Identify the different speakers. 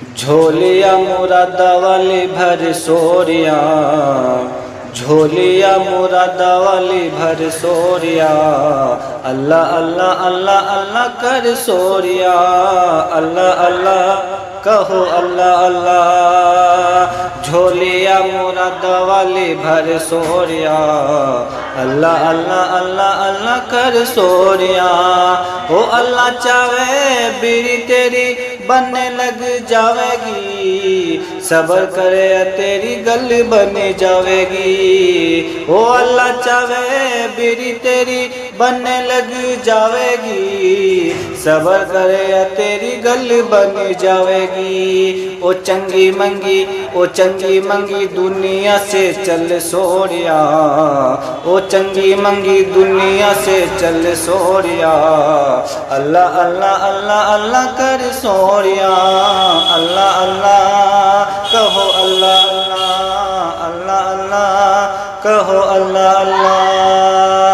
Speaker 1: झोलिया मुराद वाली भर सोरिया, झोलिया मुराद वाली भर सोरिया, अल्लाह अल्लाह अल्लाह अल्लाह कर सोरिया, अल्लाह अल्लाह कहो अल्लाह अल्लाह। झोलिया मुराद वाली भर सोरिया, अल्लाह अल्लाह अल्लाह अल्लाह कर सोरिया। ओ अल्लाह चाहे बीरी तेरी बनने लग जावेगी, सबर करे तेरी गल बन जावेगी। ओ अल्लाह चाहे बीरी तेरी बनने लग जावेगी, सबर करे तेरी गल बन जावेगी। ओ चंगी मंगी दुनिया से चल सोरिया, ओ चंगी मंगी दुनिया से चल सोरिया, अल्लाह अल्लाह अल्लाह अल्लाह कर सोरिया, अल्लाह अल्लाह कहो अल्लाह अल्लाह अल्लाह अल्लाह कहो अल्लाह अल्लाह।